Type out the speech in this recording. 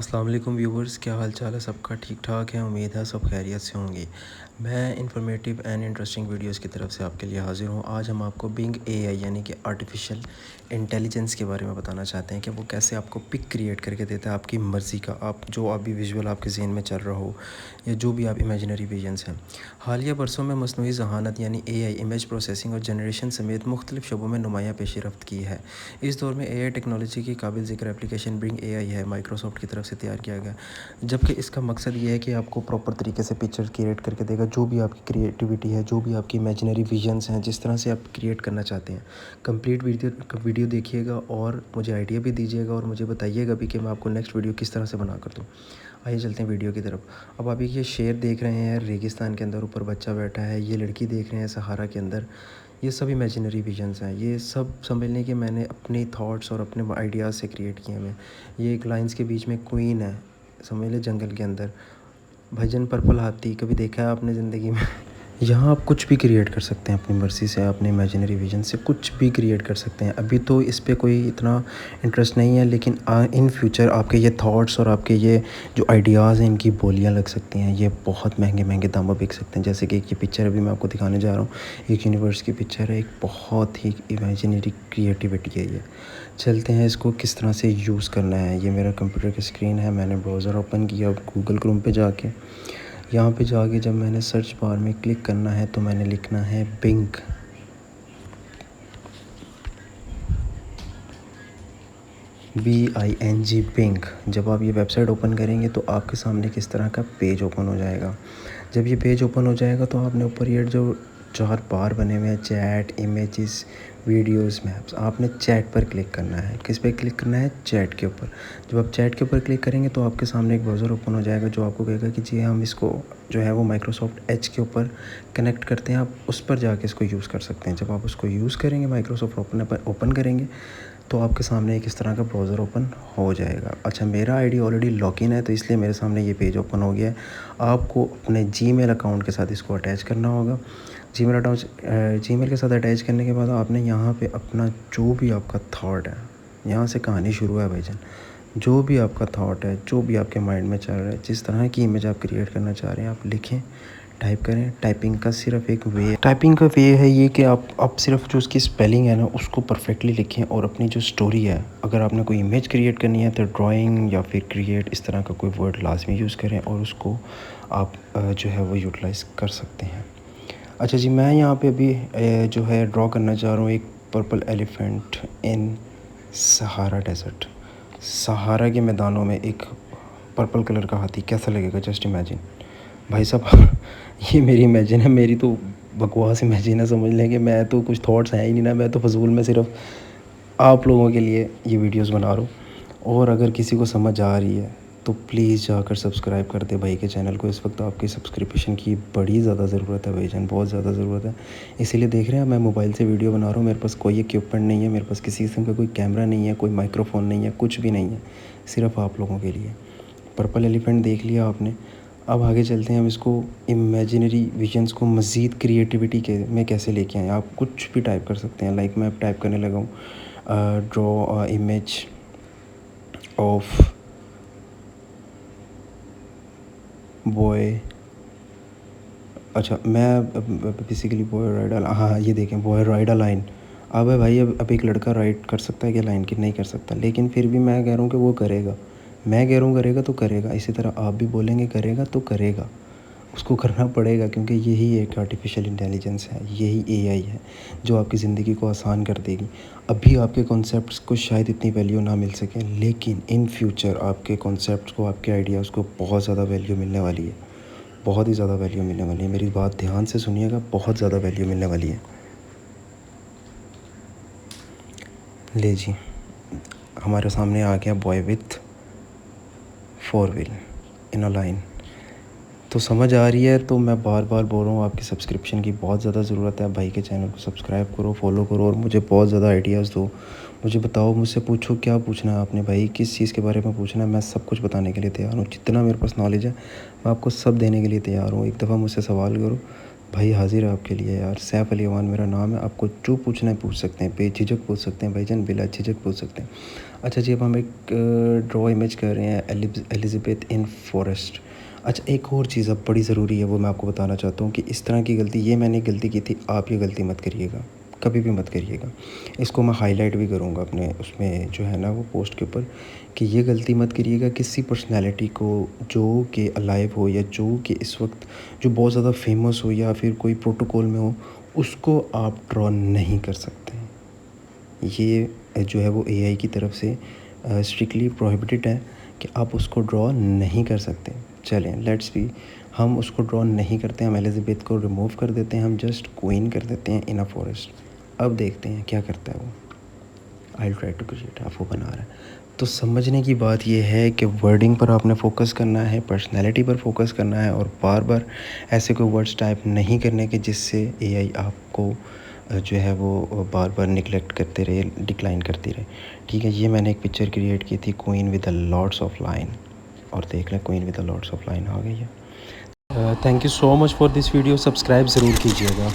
अस्सलाम वालेकुम व्यूवर्स, क्या हाल चाल है सबका? ठीक ठाक है, उम्मीद है सब खैरियत से होंगी। मैं इन्फॉर्मेटिव एंड इंटरेस्टिंग वीडियोस की तरफ से आपके लिए हाज़िर हूँ। आज हम आपको बिंग एआई यानी कि आर्टिफिशियल इंटेलिजेंस के बारे में बताना चाहते हैं कि वो कैसे आपको पिक क्रिएट करके देता है आपकी मर्ज़ी का, आप जो अभी विजुअल आपके ज़हन में चल रहा हो या जो भी आप इमेजिनरी विजन्स हैं। हालिया बरसों में मसनूई ज़हानत यानी एआई इमेज प्रोसेसिंग और जनरेशन समेत मुख्तलिफ शोबों में नुमायाँ पेशरफ्त की है। इस दौर में एआई टेक्नोलॉजी की काबिल ज़िक्र एप्लीकेशन बिंग एआई है, माइक्रोसॉफ्ट की तरफ से तैयार किया गया। जबकि इसका मकसद ये है कि आपको प्रॉपर तरीके से पिक्चर क्रिएट करके देगा, जो भी आपकी क्रिएटिविटी है, जो भी आपकी इमेजिनरी विजन्स हैं, जिस तरह से आप क्रिएट करना चाहते हैं। कंप्लीट वीडियो देखिएगा और मुझे आइडिया भी दीजिएगा और मुझे बताइएगा भी कि मैं आपको नेक्स्ट वीडियो किस तरह से बना कर दूँ। आइए चलते हैं वीडियो की तरफ। अब आप ये शेर देख रहे हैं रेगिस्तान के अंदर, ऊपर बच्चा बैठा है, ये लड़की देख रहे हैं सहारा के अंदर। ये सब इमेजिनरी विजन्स हैं, ये सब समझने कि मैंने अपने थॉट्स और अपने आइडियाज़ से क्रिएट किए हैं। ये एक लाइन्स के बीच में क्वीन है, समझ ले, जंगल के अंदर। भजन पर्पल हाथी कभी देखा है आपने ज़िंदगी में? यहाँ आप कुछ भी क्रिएट कर सकते हैं अपनी मर्ज़ी से, अपने इमेजिनरी विजन से कुछ भी क्रिएट कर सकते हैं। अभी तो इस पे कोई इतना इंटरेस्ट नहीं है, लेकिन इन फ्यूचर आपके ये थॉट्स और आपके ये जो आइडियाज़ हैं, इनकी बोलियाँ लग सकती हैं। ये बहुत महंगे महंगे दामों बिक सकते हैं। जैसे कि एक ये पिक्चर अभी मैं आपको दिखाने जा रहा हूँ, एक यूनिवर्स की पिक्चर है, एक बहुत ही इमेजिनरी क्रिएटिविटी है ये। चलते हैं इसको किस तरह से यूज़ करना है। ये मेरा कंप्यूटर की स्क्रीन है, मैंने ब्राउज़र ओपन किया, गूगल क्रोम पे जाके, यहाँ पे जाके जब मैंने सर्च बार में क्लिक करना है तो मैंने लिखना है बिंग। BING Bing. जब आप ये वेबसाइट ओपन करेंगे तो आपके सामने किस तरह का पेज ओपन हो जाएगा। जब ये पेज ओपन हो जाएगा तो आपने ऊपर ये जो 4 बार बने हुए हैं, चैट, इमेजेस, वीडियोस, मैप्स, आपने चैट पर क्लिक करना है। किस पे क्लिक करना है? चैट के ऊपर। जब आप चैट के ऊपर क्लिक करेंगे तो आपके सामने एक ब्राउज़र ओपन हो जाएगा जो आपको कहेगा कि जी हम इसको जो है वो माइक्रोसॉफ्ट एज के ऊपर कनेक्ट करते हैं, आप उस पर जाके इसको यूज़ कर सकते हैं। जब आप उसको यूज़ करेंगे, माइक्रोसॉफ्ट ओपन करेंगे तो आपके सामने एक इस तरह का ब्राउज़र ओपन हो जाएगा। अच्छा, मेरा आईडी ऑलरेडी लॉगिन है तो इसलिए मेरे सामने ये पेज ओपन हो गया है। आपको अपने जीमेल अकाउंट के साथ इसको अटैच करना होगा। जीमेल के साथ अटैच करने के बाद आपने यहाँ पे अपना जो भी आपका थॉट है, यहाँ से कहानी शुरू है भाईजान। जो भी आपका थॉट है, जो भी आपके माइंड में चल रहा है, जिस तरह की इमेज आप क्रिएट करना चाह रहे हैं, आप लिखें, टाइप करें। टाइपिंग का सिर्फ एक वे है ये कि आप सिर्फ जो उसकी स्पेलिंग है ना उसको परफेक्टली लिखें और अपनी जो स्टोरी है, अगर आपने कोई इमेज क्रिएट करनी है तो ड्राइंग या फिर क्रिएट, इस तरह का कोई वर्ड लाजमी यूज़ करें और उसको आप जो है वो यूटिलाइज़ कर सकते हैं। अच्छा जी, मैं यहाँ पे अभी जो है ड्रॉ करना चाह रहा हूँ एक purple elephant in Sahara desert. Sahara के मैदानों में एक पर्पल कलर का हाथी कैसा लगेगा? जस्ट इमेजिन भाई साहब। ये मेरी इमेजिन है, मेरी तो बकवास इमेजिन है। समझ लें कि मैं तो कुछ थॉट्स हैं ही नहीं ना, मैं तो फजूल में सिर्फ आप लोगों के लिए ये वीडियोस बना रहा हूँ। और अगर किसी को समझ आ रही है तो प्लीज़ जाकर सब्सक्राइब कर दे भाई के चैनल को। इस वक्त आपकी सब्सक्रिप्शन की बड़ी ज़्यादा ज़रूरत है भाईजान, बहुत ज़्यादा ज़रूरत है। इसीलिए देख रहे हैं मैं मोबाइल से वीडियो बना रहा हूँ, मेरे पास कोई इक्विपमेंट नहीं है, मेरे पास किसी किस्म का कोई कैमरा नहीं है, कोई माइक्रोफ़ोन नहीं है, कुछ भी नहीं है, सिर्फ आप लोगों के लिए। पर्पल एलिफेंट देख लिया आपने। अब आगे चलते हैं, हम इसको इमेजिनरी विजन्स को मज़ीद क्रिएटिविटी के में कैसे लेके आएँ। आप कुछ भी टाइप कर सकते हैं। लाइक मैं अब टाइप करने लगा हूँ ड्रॉ इमेज ऑफ बॉय। अच्छा, मैं बेसिकली बॉय राइड, हाँ ये देखें, बॉय राइड अ लाइन। अब है भाई, अब एक लड़का राइड कर सकता है कि लाइन की? नहीं कर सकता, लेकिन फिर भी मैं कह रहा हूँ कि वो करेगा। मैं कह रहा हूँ करेगा तो करेगा, इसी तरह आप भी बोलेंगे करेगा तो करेगा। उसको करना पड़ेगा क्योंकि यही एक आर्टिफिशियल इंटेलिजेंस है, यही एआई है जो आपकी ज़िंदगी को आसान कर देगी। अभी आपके कॉन्सेप्ट्स को शायद इतनी वैल्यू ना मिल सके, लेकिन इन फ्यूचर आपके कॉन्सेप्ट्स को, आपके आइडियाज़ को बहुत ज़्यादा वैल्यू मिलने वाली है, बहुत ही ज़्यादा वैल्यू मिलने वाली है। मेरी बात ध्यान से सुनिएगा, बहुत ज़्यादा वैल्यू मिलने वाली है। ले जी, हमारे सामने आ गया boy with 4 wheel in a line. तो समझ आ रही है? तो मैं बार बार बोल रहा हूँ, आपकी सब्सक्रिप्शन की बहुत ज़्यादा ज़रूरत है। भाई के चैनल को सब्सक्राइब करो, फॉलो करो और मुझे बहुत ज़्यादा आइडियाज़ दो। मुझे बताओ, मुझसे पूछो क्या पूछना है आपने भाई, किस चीज़ के बारे में पूछना है, मैं सब कुछ बताने के लिए तैयार हूँ। जितना मेरे पास नॉलेज है मैं आपको सब देने के लिए तैयार हूँ। एक दफ़ा मुझसे सवाल करो भाई हाजिर है आपके लिए यार। सैफ़ अली अमान मेरा नाम है। आपको जो पूछना है पूछ सकते हैं, बेझिझक पूछ सकते हैं भाईजान, बिला झिझक पूछ सकते हैं। अच्छा जी, अब हम एक ड्रॉ इमेज कर रहे हैं एलिज़ाबेथ इन फॉरेस्ट। अच्छा, एक और चीज़ अब बड़ी ज़रूरी है, वो मैं आपको बताना चाहता हूँ कि इस तरह की गलती, ये मैंने गलती की थी, आप ये गलती मत करिएगा, कभी भी मत करिएगा। इसको मैं हाईलाइट भी करूँगा अपने उसमें जो है ना वो पोस्ट के ऊपर, कि ये गलती मत करिएगा किसी पर्सनैलिटी को जो कि अलाइव हो या जो कि इस वक्त जो बहुत ज़्यादा फेमस हो या फिर कोई प्रोटोकॉल में हो, उसको आप ड्रॉ नहीं कर सकते। ये जो है वो एआई की तरफ से स्ट्रिक्टली प्रोहिबिटेड है कि आप उसको ड्रॉ नहीं कर सकते। चलें, लेट्स बी, हम उसको ड्रॉ नहीं करते, हम एलिज़ाबेथ को रिमूव कर देते हैं, हम जस्ट क्वीन कर देते हैं इन अ फॉरेस्ट। अब देखते हैं क्या करता है वो। आई ट्राई टू क्रिएट, आप वो बना रहा है। तो समझने की बात ये है कि वर्डिंग पर आपने फ़ोकस करना है, पर्सनैलिटी पर फ़ोकस करना है, और बार बार ऐसे कोई वर्ड्स टाइप नहीं करने के जिससे एआई आपको जो है वो बार बार निगलेक्ट करते रहे, डिक्लाइन करती रहे। ठीक है, ये मैंने एक पिक्चर क्रिएट की थी, queen with the lords of line, और देख लें queen with the lords of line आ गई है। Thank you so much for this video. Subscribe ज़रूर कीजिएगा।